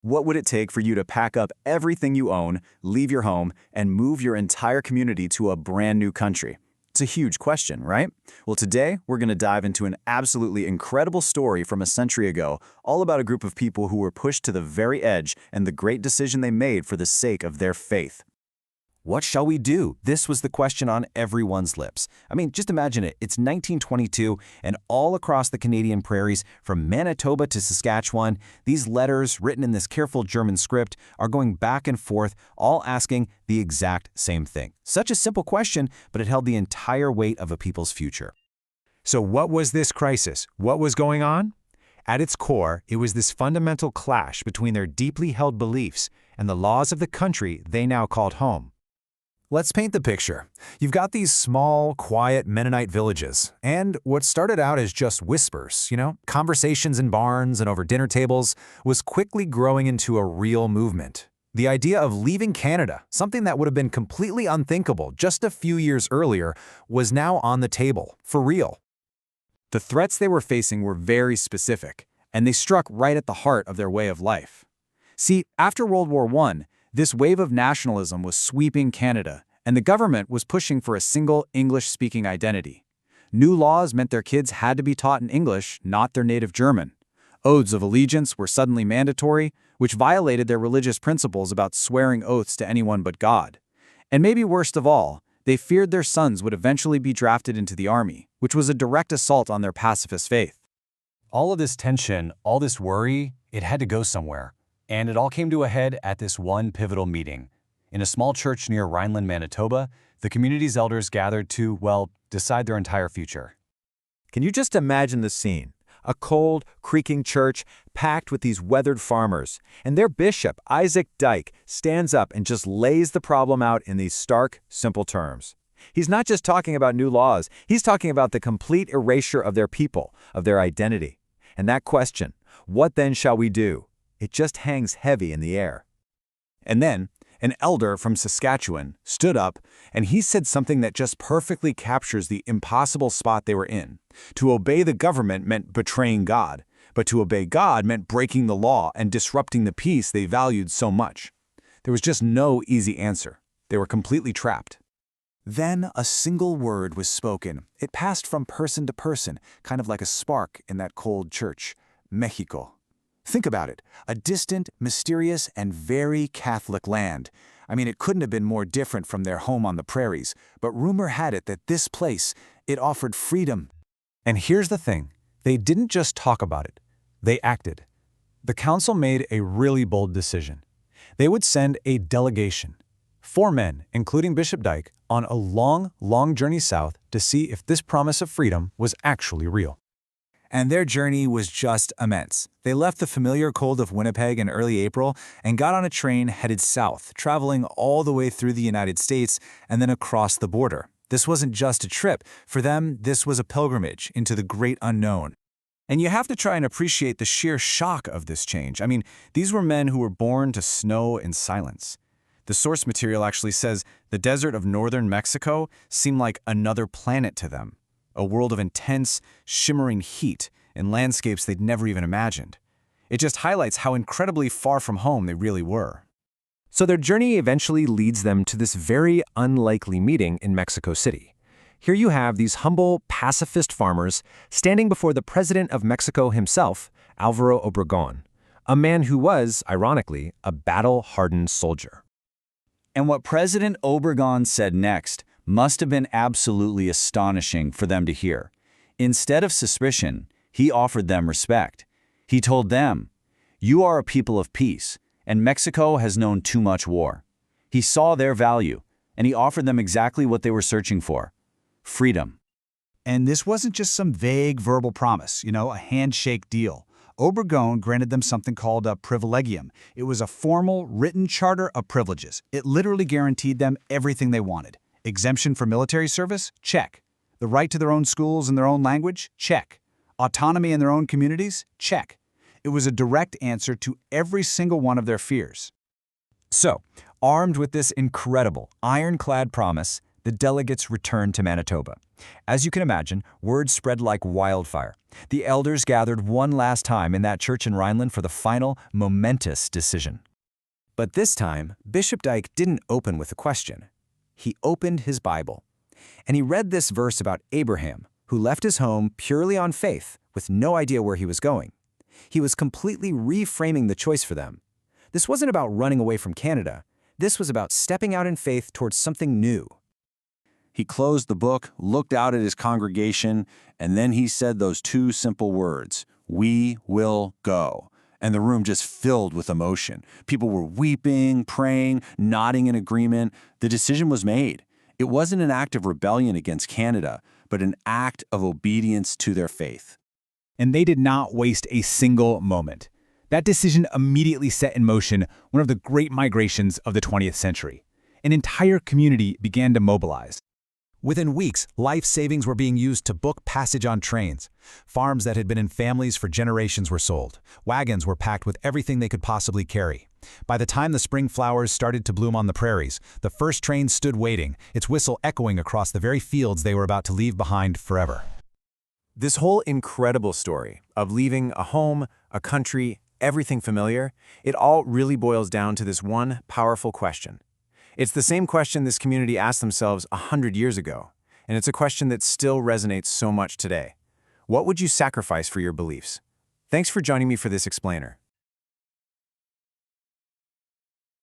What would it take for you to pack up everything you own, leave your home, and move your entire community to a brand new country? It's a huge question, right? Well, today we're going to dive into an absolutely incredible story from a century ago, all about a group of people who were pushed to the very edge and the great decision they made for the sake of their faith. What shall we do? This was the question on everyone's lips. I mean, just imagine it. It's 1922, and all across the Canadian prairies, from Manitoba to Saskatchewan, these letters, written in this careful German script, are going back and forth, all asking the exact same thing. Such a simple question, but it held the entire weight of a people's future. So what was this crisis? What was going on? At its core, it was this fundamental clash between their deeply held beliefs and the laws of the country they now called home. Let's paint the picture. You've got these small, quiet Mennonite villages, and what started out as just whispers, conversations in barns and over dinner tables, was quickly growing into a real movement. The idea of leaving Canada, something that would have been completely unthinkable just a few years earlier, was now on the table, for real. The threats they were facing were very specific, and they struck right at the heart of their way of life. See, after World War I, this wave of nationalism was sweeping Canada, and the government was pushing for a single English-speaking identity. New laws meant their kids had to be taught in English, not their native German. Oaths of allegiance were suddenly mandatory, which violated their religious principles about swearing oaths to anyone but God. And maybe worst of all, they feared their sons would eventually be drafted into the army, which was a direct assault on their pacifist faith. All of this tension, all this worry, it had to go somewhere. And it all came to a head at this one pivotal meeting. In a small church near Reinland, Manitoba, the community's elders gathered to, decide their entire future. Can you just imagine the scene? A cold, creaking church packed with these weathered farmers, and their bishop, Isaak Dyck, stands up and just lays the problem out in these stark, simple terms. He's not just talking about new laws, he's talking about the complete erasure of their people, of their identity. And that question, what then shall we do? It just hangs heavy in the air. And then, an elder from Saskatchewan stood up, and he said something that just perfectly captures the impossible spot they were in. To obey the government meant betraying God, but to obey God meant breaking the law and disrupting the peace they valued so much. There was just no easy answer. They were completely trapped. Then a single word was spoken. It passed from person to person, kind of like a spark in that cold church. Mexico. Think about it, a distant, mysterious, and very Catholic land. I mean, it couldn't have been more different from their home on the prairies, but rumor had it that this place, it offered freedom. And here's the thing, they didn't just talk about it, they acted. The council made a really bold decision. They would send a delegation, 4 men, including Bishop Dyck, on a long, long journey south to see if this promise of freedom was actually real. And their journey was just immense. They left the familiar cold of Winnipeg in early April and got on a train headed south, traveling all the way through the United States and then across the border. This wasn't just a trip. For them, this was a pilgrimage into the great unknown. And you have to try and appreciate the sheer shock of this change. I mean, these were men who were born to snow and silence. The source material actually says the desert of northern Mexico seemed like another planet to them. A world of intense, shimmering heat and landscapes they'd never even imagined. It just highlights how incredibly far from home they really were. So their journey eventually leads them to this very unlikely meeting in Mexico City. Here you have these humble, pacifist farmers standing before the President of Mexico himself, Álvaro Obregón, a man who was, ironically, a battle-hardened soldier. And what President Obregón said next must have been absolutely astonishing for them to hear. Instead of suspicion, he offered them respect. He told them, "You are a people of peace, and Mexico has known too much war." He saw their value, and he offered them exactly what they were searching for: freedom. And this wasn't just some vague verbal promise, a handshake deal. Obregón granted them something called a privilegium. It was a formal, written charter of privileges. It literally guaranteed them everything they wanted. Exemption for military service? Check. The right to their own schools and their own language? Check. Autonomy in their own communities? Check. It was a direct answer to every single one of their fears. So, armed with this incredible, ironclad promise, the delegates returned to Manitoba. As you can imagine, word spread like wildfire. The elders gathered one last time in that church in Reinland for the final, momentous decision. But this time, Bishop Dyck didn't open with a question. He opened his Bible. And he read this verse about Abraham, who left his home purely on faith, with no idea where he was going. He was completely reframing the choice for them. This wasn't about running away from Canada. This was about stepping out in faith towards something new. He closed the book, looked out at his congregation, and then he said those two simple words, "We will go." And the room just filled with emotion. People were weeping, praying, nodding in agreement. The decision was made. It wasn't an act of rebellion against Canada, but an act of obedience to their faith. And they did not waste a single moment. That decision immediately set in motion one of the great migrations of the 20th century. An entire community began to mobilize. Within weeks, life savings were being used to book passage on trains. Farms that had been in families for generations were sold. Wagons were packed with everything they could possibly carry. By the time the spring flowers started to bloom on the prairies, the first train stood waiting, its whistle echoing across the very fields they were about to leave behind forever. This whole incredible story of leaving a home, a country, everything familiar, it all really boils down to this one powerful question. It's the same question this community asked themselves 100 years ago, and it's a question that still resonates so much today. What would you sacrifice for your beliefs? Thanks for joining me for this explainer.